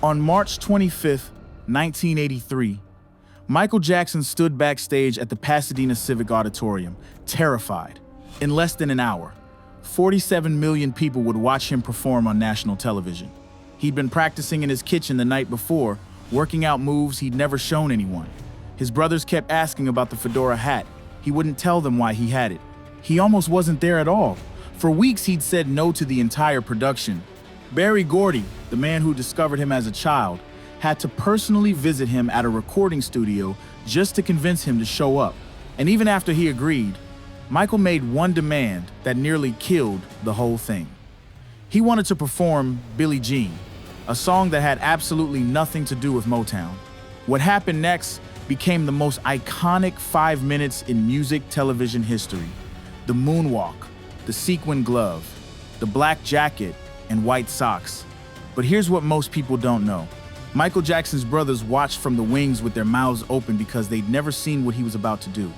On March 25, 1983, Michael Jackson stood backstage at the Pasadena Civic Auditorium, terrified. In less than an hour, 47 million people would watch him perform on national television. He'd been practicing in his kitchen the night before, working out moves he'd never shown anyone. His brothers kept asking about the fedora hat. He wouldn't tell them why he had it. He almost wasn't there at all. For weeks, he'd said no to the entire production. Berry Gordy, the man who discovered him as a child, had to personally visit him at a recording studio just to convince him to show up. And even after he agreed, Michael made one demand that nearly killed the whole thing. He wanted to perform Billie Jean, a song that had absolutely nothing to do with Motown. What happened next became the most iconic 5 minutes in music television history. The moonwalk, the sequin glove, the black jacket, and white socks. But here's what most people don't know. Michael Jackson's brothers watched from the wings with their mouths open because they'd never seen what he was about to do.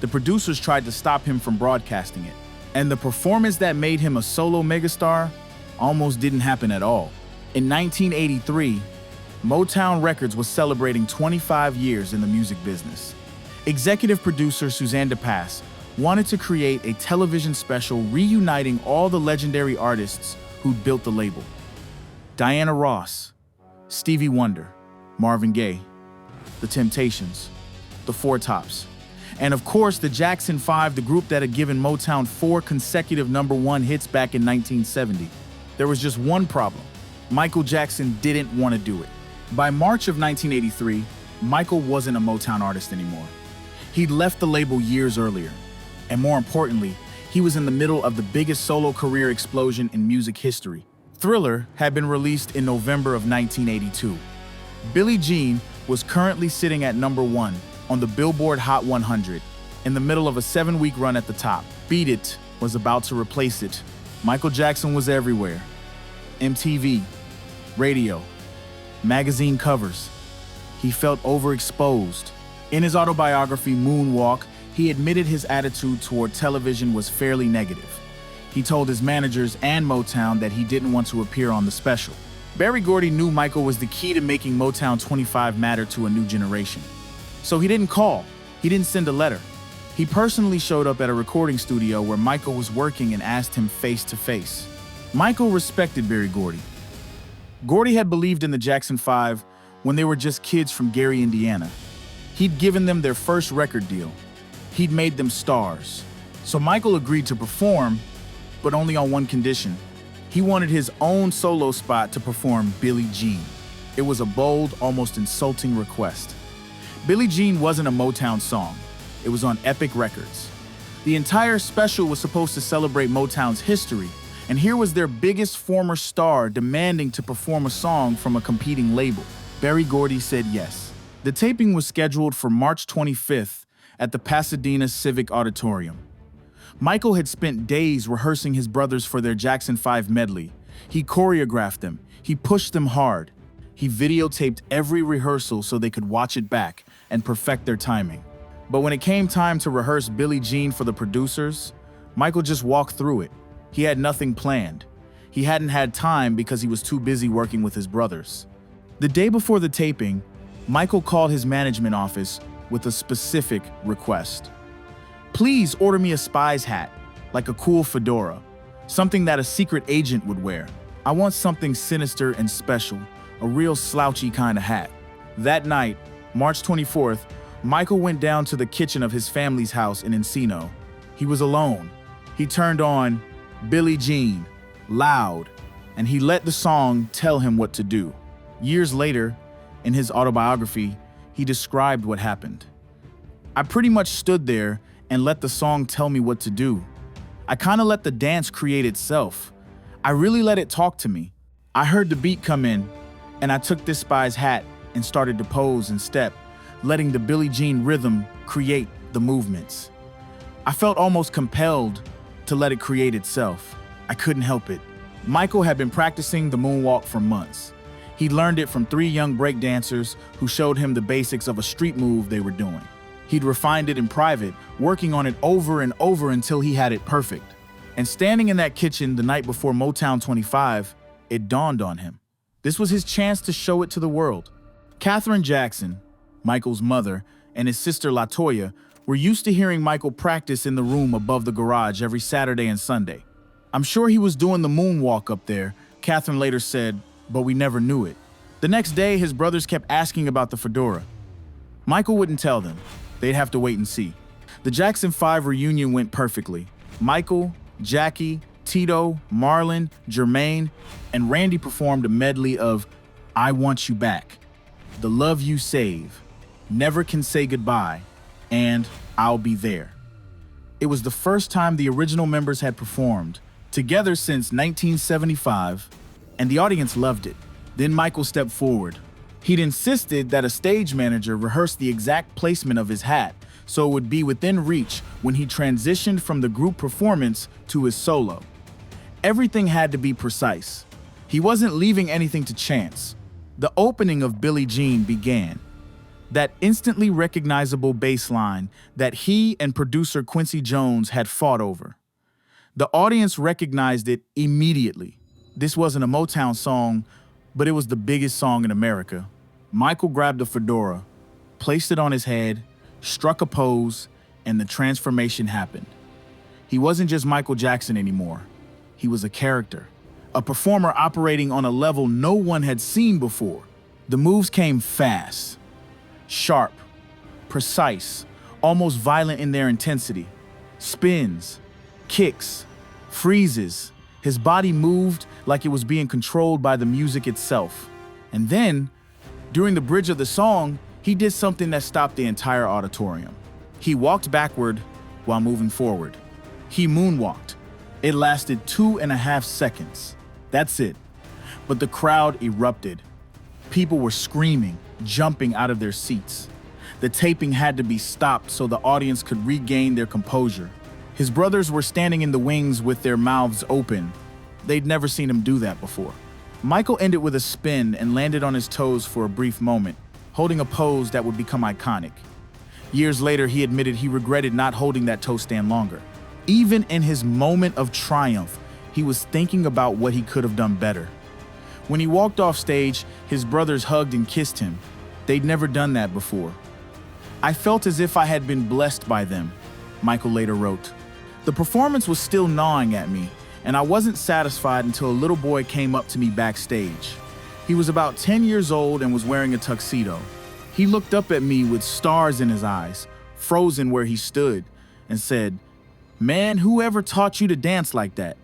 The producers tried to stop him from broadcasting it. And the performance that made him a solo megastar almost didn't happen at all. In 1983, Motown Records was celebrating 25 years in the music business. Executive producer Suzanne DePass wanted to create a television special reuniting all the legendary artists who'd built the label. Diana Ross, Stevie Wonder, Marvin Gaye, The Temptations, The Four Tops, and of course the Jackson 5, the group that had given Motown 4 consecutive #1 hits back in 1970. There was just one problem. Michael Jackson didn't want to do it. By March of 1983, Michael wasn't a Motown artist anymore. He'd left the label years earlier. And more importantly, he was in the middle of the biggest solo career explosion in music history. Thriller had been released in November of 1982. Billie Jean was currently sitting at #1 on the Billboard Hot 100, in the middle of a 7-week run at the top. Beat It was about to replace it. Michael Jackson was everywhere. MTV, radio, magazine covers. He felt overexposed. In his autobiography, Moonwalk, he admitted his attitude toward television was fairly negative. He told his managers and Motown that he didn't want to appear on the special. Berry Gordy knew Michael was the key to making Motown 25 matter to a new generation. So he didn't call, he didn't send a letter. He personally showed up at a recording studio where Michael was working and asked him face to face. Michael respected Berry Gordy. Gordy had believed in the Jackson 5 when they were just kids from Gary, Indiana. He'd given them their first record deal. He'd made them stars. So Michael agreed to perform, but only on one condition. He wanted his own solo spot to perform Billie Jean. It was a bold, almost insulting request. Billie Jean wasn't a Motown song. It was on Epic Records. The entire special was supposed to celebrate Motown's history, and here was their biggest former star demanding to perform a song from a competing label. Berry Gordy said yes. The taping was scheduled for March 25th at the Pasadena Civic Auditorium. Michael had spent days rehearsing his brothers for their Jackson 5 medley. He choreographed them. He pushed them hard. He videotaped every rehearsal so they could watch it back and perfect their timing. But when it came time to rehearse Billie Jean for the producers, Michael just walked through it. He had nothing planned. He hadn't had time because he was too busy working with his brothers. The day before the taping, Michael called his management office with a specific request. Please order me a spy's hat, like a cool fedora, something that a secret agent would wear. I want something sinister and special, a real slouchy kind of hat. That night, March 24th, Michael went down to the kitchen of his family's house in Encino. He was alone. He turned on Billie Jean, loud, and he let the song tell him what to do. Years later, in his autobiography, he described what happened. I pretty much stood there and let the song tell me what to do. I kind of let the dance create itself. I really let it talk to me. I heard the beat come in, and I took this spy's hat and started to pose and step, letting the Billie Jean rhythm create the movements. I felt almost compelled to let it create itself. I couldn't help it. Michael had been practicing the moonwalk for months. He learned it from 3 young breakdancers who showed him the basics of a street move they were doing. He'd refined it in private, working on it over and over until he had it perfect. And standing in that kitchen the night before Motown 25, it dawned on him. This was his chance to show it to the world. Katherine Jackson, Michael's mother, and his sister LaToya were used to hearing Michael practice in the room above the garage every Saturday and Sunday. "I'm sure he was doing the moonwalk up there," Katherine later said, "but we never knew it." The next day, his brothers kept asking about the fedora. Michael wouldn't tell them. They'd have to wait and see. The Jackson 5 reunion went perfectly. Michael, Jackie, Tito, Marlon, Jermaine, and Randy performed a medley of "I Want You Back," "The Love You Save," "Never Can Say Goodbye," and "I'll Be There." It was the first time the original members had performed together since 1975, and the audience loved it. Then Michael stepped forward. He'd insisted that a stage manager rehearse the exact placement of his hat so it would be within reach when he transitioned from the group performance to his solo. Everything had to be precise. He wasn't leaving anything to chance. The opening of Billie Jean began. That instantly recognizable bass line that he and producer Quincy Jones had fought over. The audience recognized it immediately. This wasn't a Motown song, but it was the biggest song in America. Michael grabbed a fedora, placed it on his head, struck a pose, and the transformation happened. He wasn't just Michael Jackson anymore. He was a character, a performer operating on a level no one had seen before. The moves came fast, sharp, precise, almost violent in their intensity. Spins, kicks, freezes. His body moved like it was being controlled by the music itself. And then, during the bridge of the song, he did something that stopped the entire auditorium. He walked backward while moving forward. He moonwalked. It lasted 2.5 seconds. That's it. But the crowd erupted. People were screaming, jumping out of their seats. The taping had to be stopped so the audience could regain their composure. His brothers were standing in the wings with their mouths open. They'd never seen him do that before. Michael ended with a spin and landed on his toes for a brief moment, holding a pose that would become iconic. Years later, he admitted he regretted not holding that toe stand longer. Even in his moment of triumph, he was thinking about what he could have done better. When he walked off stage, his brothers hugged and kissed him. They'd never done that before. "I felt as if I had been blessed by them," Michael later wrote. "The performance was still gnawing at me, and I wasn't satisfied until a little boy came up to me backstage. He was about 10 years old and was wearing a tuxedo. He looked up at me with stars in his eyes, frozen where he stood, and said, 'Man, whoever taught you to dance like that?'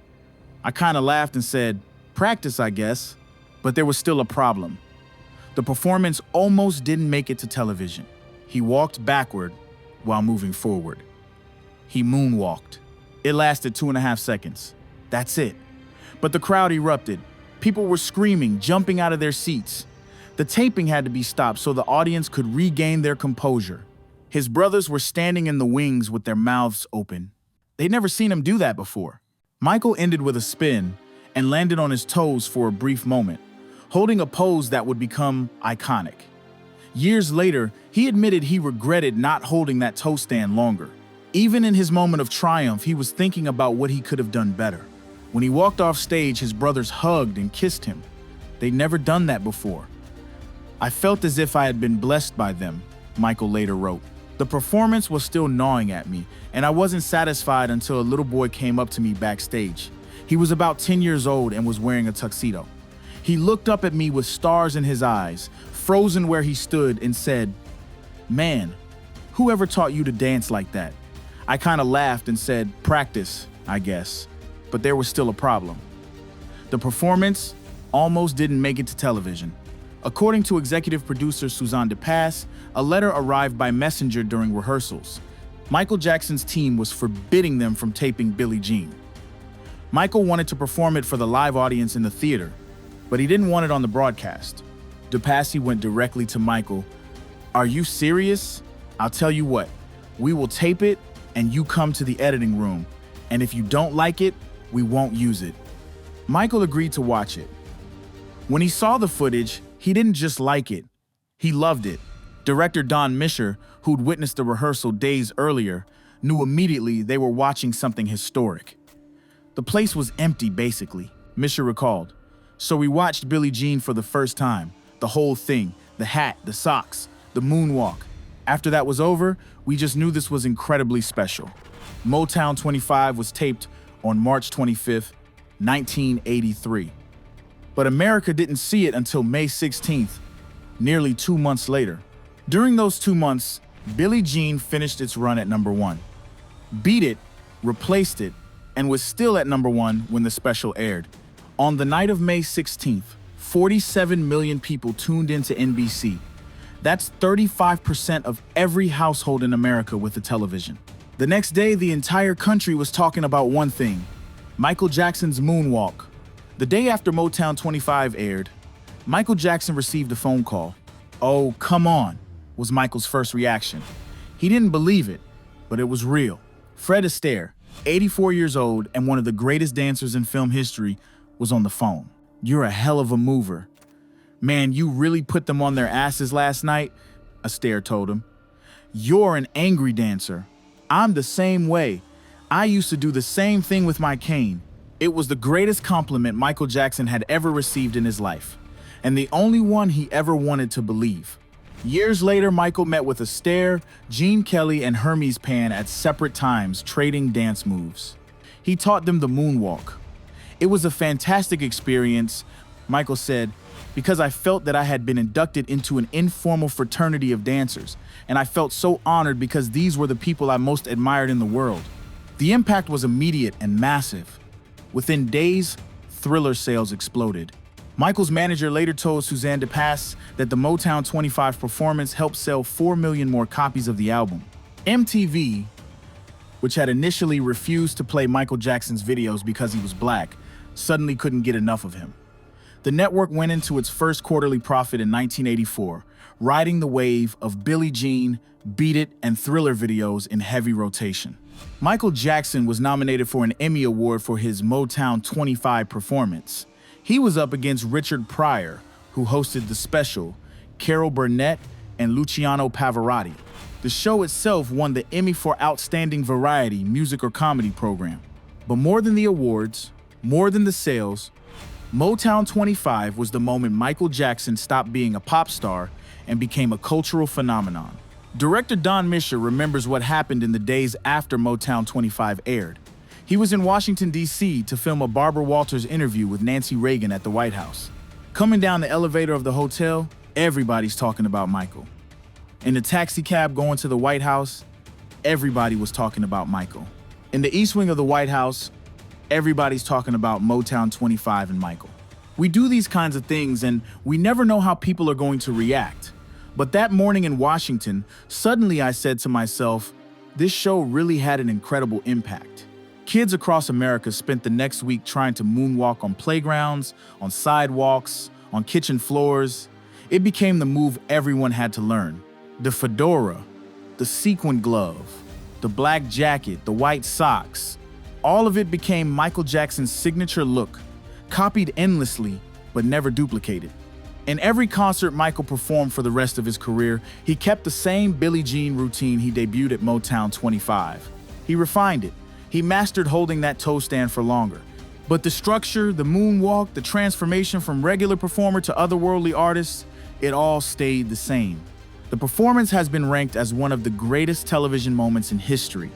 I kind of laughed and said, 'Practice, I guess.' But there was still a problem. The performance almost didn't make it to television. He walked backward while moving forward. He moonwalked. It lasted 2.5 seconds. That's it. But the crowd erupted. People were screaming, jumping out of their seats. The taping had to be stopped so the audience could regain their composure. His brothers were standing in the wings with their mouths open. They'd never seen him do that before. Michael ended with a spin and landed on his toes for a brief moment, holding a pose that would become iconic. Years later, he admitted he regretted not holding that toe stand longer. Even in his moment of triumph, he was thinking about what he could have done better. When he walked off stage, his brothers hugged and kissed him. They'd never done that before. "I felt as if I had been blessed by them," Michael later wrote. "The performance was still gnawing at me, and I wasn't satisfied until a little boy came up to me backstage. He was about 10 years old and was wearing a tuxedo. He looked up at me with stars in his eyes, frozen where he stood, and said, 'Man, whoever taught you to dance like that?' I kind of laughed and said, 'Practice, I guess.' But there was still a problem. The performance almost didn't make it to television. According to executive producer Suzanne DePass, a letter arrived by messenger during rehearsals. Michael Jackson's team was forbidding them from taping Billie Jean. Michael wanted to perform it for the live audience in the theater, but he didn't want it on the broadcast. DePass went directly to Michael. "Are you serious? I'll tell you what, we will tape it and you come to the editing room, and if you don't like it, we won't use it." Michael agreed to watch it. When he saw the footage, he didn't just like it, he loved it. Director Don Misher, who'd witnessed the rehearsal days earlier, knew immediately they were watching something historic. The place was empty, basically, Misher recalled. So we watched Billie Jean for the first time. The whole thing, the hat, the socks, the moonwalk. After that was over, we just knew this was incredibly special. Motown 25 was taped on March 25th, 1983. But America didn't see it until May 16th, nearly 2 months later. During those 2 months, Billie Jean finished its run at #1. Beat It replaced it and was still at #1 when the special aired. On the night of May 16th, 47 million people tuned into NBC. That's 35% of every household in America with a television. The next day, the entire country was talking about one thing: Michael Jackson's moonwalk. The day after Motown 25 aired, Michael Jackson received a phone call. "Oh, come on," was Michael's first reaction. He didn't believe it, but it was real. Fred Astaire, 84 years old and one of the greatest dancers in film history, was on the phone. "You're a hell of a mover. Man, you really put them on their asses last night," Astaire told him. "You're an angry dancer. I'm the same way. I used to do the same thing with my cane." It was the greatest compliment Michael Jackson had ever received in his life, and the only one he ever wanted to believe. Years later, Michael met with Astaire, Gene Kelly, and Hermes Pan at separate times, trading dance moves. He taught them the moonwalk. "It was a fantastic experience," Michael said, "because I felt that I had been inducted into an informal fraternity of dancers, and I felt so honored because these were the people I most admired in the world." The impact was immediate and massive. Within days, Thriller sales exploded. Michael's manager later told Suzanne de Passe that the Motown 25 performance helped sell 4 million more copies of the album. MTV, which had initially refused to play Michael Jackson's videos because he was black, suddenly couldn't get enough of him. The network went into its first quarterly profit in 1984, riding the wave of Billie Jean, Beat It, and Thriller videos in heavy rotation. Michael Jackson was nominated for an Emmy Award for his Motown 25 performance. He was up against Richard Pryor, who hosted the special, Carol Burnett, and Luciano Pavarotti. The show itself won the Emmy for Outstanding Variety, Music or Comedy Program. But more than the awards, more than the sales, Motown 25 was the moment Michael Jackson stopped being a pop star and became a cultural phenomenon. Director Don Mischer remembers what happened in the days after Motown 25 aired. He was in Washington, D.C. to film a Barbara Walters interview with Nancy Reagan at the White House. Coming down the elevator of the hotel, everybody's talking about Michael. In the taxi cab going to the White House, everybody was talking about Michael. In the East Wing of the White House, everybody's talking about Motown 25 and Michael. We do these kinds of things and we never know how people are going to react. But that morning in Washington, suddenly I said to myself, this show really had an incredible impact. Kids across America spent the next week trying to moonwalk on playgrounds, on sidewalks, on kitchen floors. It became the move everyone had to learn. The fedora, the sequin glove, the black jacket, the white socks. All of it became Michael Jackson's signature look, copied endlessly, but never duplicated. In every concert Michael performed for the rest of his career, he kept the same Billie Jean routine he debuted at Motown 25. He refined it. He mastered holding that toe stand for longer. But the structure, the moonwalk, the transformation from regular performer to otherworldly artist, it all stayed the same. The performance has been ranked as one of the greatest television moments in history.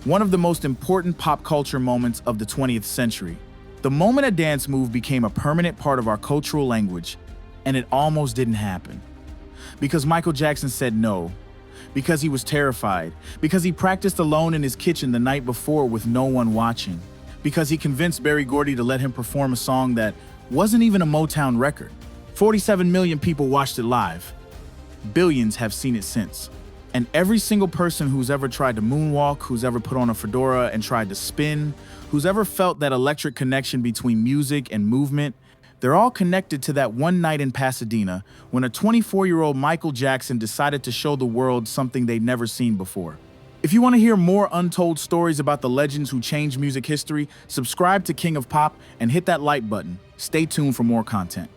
One of the most important pop culture moments of the 20th century. The moment a dance move became a permanent part of our cultural language, and it almost didn't happen. Because Michael Jackson said no. Because he was terrified. Because he practiced alone in his kitchen the night before with no one watching. Because he convinced Berry Gordy to let him perform a song that wasn't even a Motown record. 47 million people watched it live. Billions have seen it since. And every single person who's ever tried to moonwalk, who's ever put on a fedora and tried to spin, who's ever felt that electric connection between music and movement, they're all connected to that one night in Pasadena when a 24-year-old Michael Jackson decided to show the world something they'd never seen before. If you want to hear more untold stories about the legends who changed music history, subscribe to King of Pop and hit that like button. Stay tuned for more content.